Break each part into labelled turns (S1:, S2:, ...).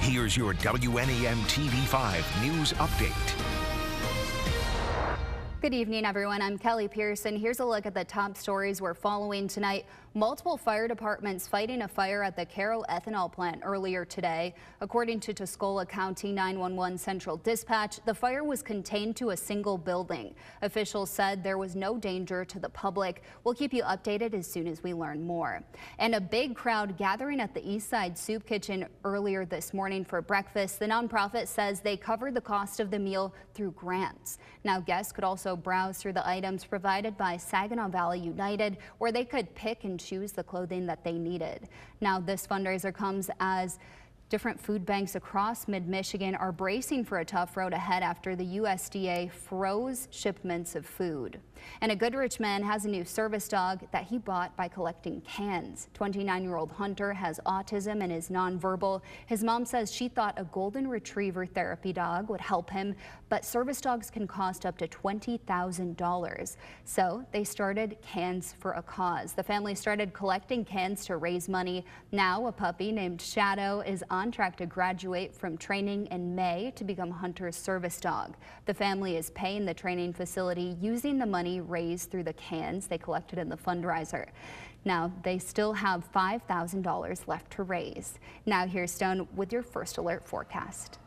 S1: Here's your WNEM TV5 News Update.
S2: Good evening, everyone. I'm Kelly Pearson. Here's a look at the top stories we're following tonight. Multiple fire departments fighting a fire at the Caro ethanol plant earlier today. According to Tuscola County 911 Central Dispatch, the fire was contained to a single building. Officials said there was no danger to the public. We'll keep you updated as soon as we learn more. And a big crowd gathering at the Eastside Soup Kitchen earlier this morning for breakfast. The nonprofit says they covered the cost of the meal through grants. Now, guests could also browse through the items provided by Saginaw Valley United, where they could pick and choose the clothing that they needed. Now, this fundraiser comes as different food banks across mid-Michigan are bracing for a tough road ahead after the USDA froze shipments of food. And a Goodrich man has a new service dog that he bought by collecting cans. 29-year-old Hunter has autism and is nonverbal. His mom says she thought a golden retriever therapy dog would help him, but service dogs can cost up to $20,000. So they started Cans for a Cause. The family started collecting cans to raise money. Now a puppy named Shadow is on track to graduate from training in May to become Hunter's service dog. The family is paying the training facility using the money raised through the cans they collected in the fundraiser. Now, they still have $5,000 left to raise. Now, here's Stone with your first alert forecast.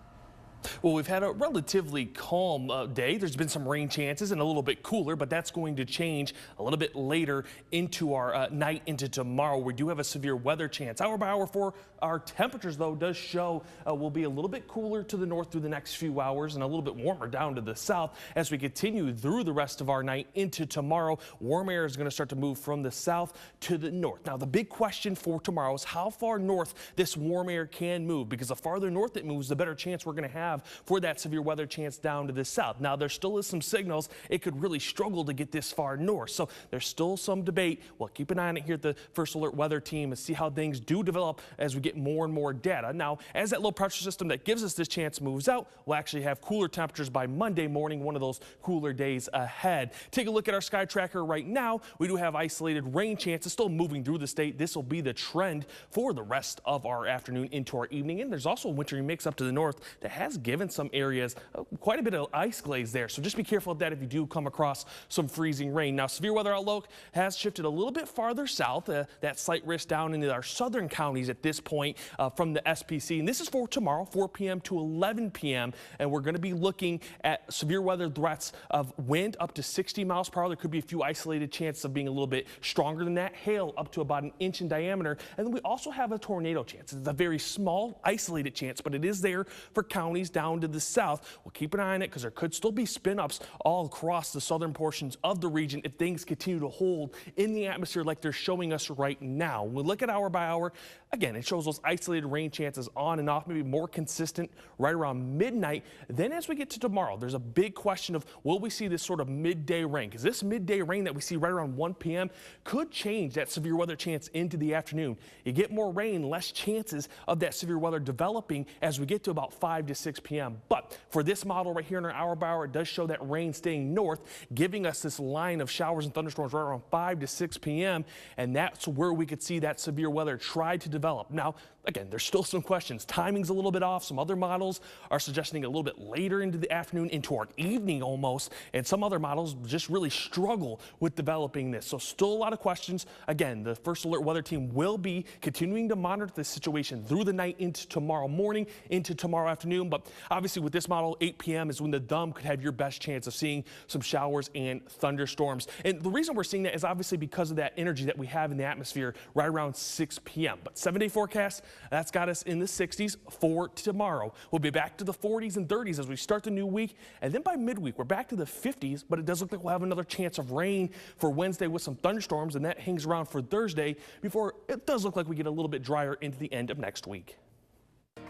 S3: Well, we've had a relatively calm day. There's been some rain chances and a little bit cooler, but that's going to change a little bit later into our night into tomorrow. We do have a severe weather chance. Hour by hour for our temperatures, though, does show will be a little bit cooler to the north through the next few hours and a little bit warmer down to the south as we continue through the rest of our night into tomorrow. Warm air is going to start to move from the south to the north. Now, the big question for tomorrow is how far north this warm air can move, because the farther north it moves, the better chance we're going to have for that severe weather chance down to the south. Now, there still is some signals it could really struggle to get this far north, so there's still some debate. We'll keep an eye on it here at the First Alert Weather Team and see how things do develop as we get more and more data. Now, as that low pressure system that gives us this chance moves out, we'll actually have cooler temperatures by Monday morning, one of those cooler days ahead. Take a look at our sky tracker right now. We do have isolated rain chances still moving through the state. This will be the trend for the rest of our afternoon into our evening, and there's also a wintry mix up to the north that has given some areas quite a bit of ice glaze there, so just be careful of that if you do come across some freezing rain. Now, severe weather outlook has shifted a little bit farther south, that slight risk down into our southern counties at this point from the SPC, and this is for tomorrow, 4 p.m. to 11 p.m., and we're going to be looking at severe weather threats of wind up to 60 miles per hour. There could be a few isolated chances of being a little bit stronger than that, hail up to about 1 inch in diameter, and then we also have a tornado chance. It's a very small isolated chance, but it is there for counties down to the south. We'll keep an eye on it because there could still be spin-ups all across the southern portions of the region if things continue to hold in the atmosphere like they're showing us right now. When we look at hour by hour, again, it shows those isolated rain chances on and off, maybe more consistent right around midnight. Then as we get to tomorrow, there's a big question of will we see this sort of midday rain? Because this midday rain that we see right around 1 p.m. could change that severe weather chance into the afternoon. You get more rain, less chances of that severe weather developing as we get to about 5 to 6 p.m. But for this model right here in our hour by hour, it does show that rain staying north, giving us this line of showers and thunderstorms right around 5 to 6 p.m. And that's where we could see that severe weather try to develop. Now, again, there's still some questions. Timing's a little bit off. Some other models are suggesting a little bit later into the afternoon, into our evening almost, and some other models just really struggle with developing this. So still a lot of questions. Again, the First Alert Weather Team will be continuing to monitor this situation through the night into tomorrow morning, into tomorrow afternoon. But obviously with this model, 8 p.m. is when the DUM could have your best chance of seeing some showers and thunderstorms. And the reason we're seeing that is obviously because of that energy that we have in the atmosphere right around 6 p.m. But 7-day forecast, that's got us in the 60s for tomorrow. We'll be back to the 40s and 30s as we start the new week. And then by midweek, we're back to the 50s, but it does look like we'll have another chance of rain for Wednesday with some thunderstorms, and that hangs around for Thursday before it does look like we get a little bit drier into the end of next week.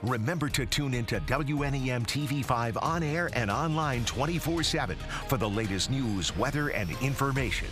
S1: Remember to tune into WNEM TV5 on air and online 24/7 for the latest news, weather, and information.